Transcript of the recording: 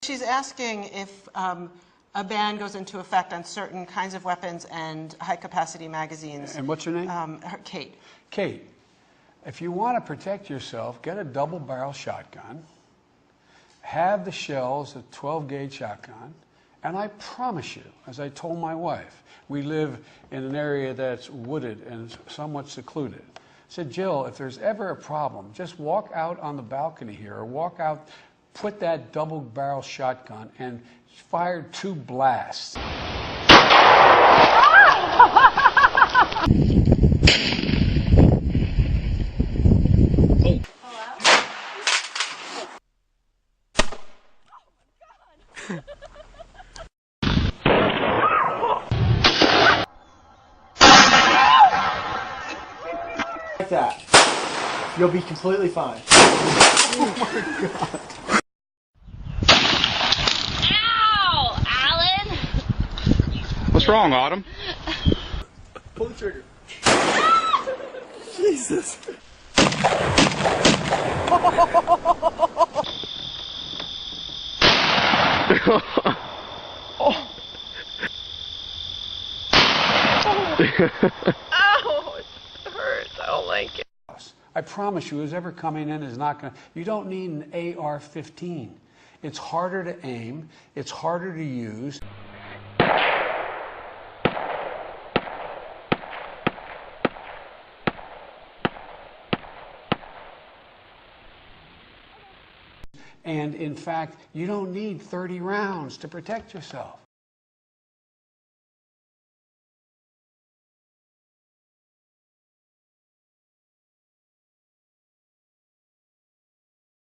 she's asking if a ban goes into effect on certain kinds of weapons and high-capacity magazines. And what's her name? Kate. Kate, if you want to protect yourself, get a double-barrel shotgun, have the shells, a 12-gauge shotgun, and I promise you, as I told my wife, we live in an area that's wooded and somewhat secluded. I said, Jill, if there's ever a problem, just walk out on the balcony here or walk out, put that double-barrel shotgun and fire 2 blasts. Like that. You'll be completely fine. Oh my God. Ow! Alan! What's wrong, Autumn? Pull the trigger. Jesus. Ow! It hurts. I don't like it. I promise you, who's ever coming in is not going to... You don't need an AR-15. It's harder to aim. It's harder to use. And in fact, you don't need 30 rounds to protect yourself.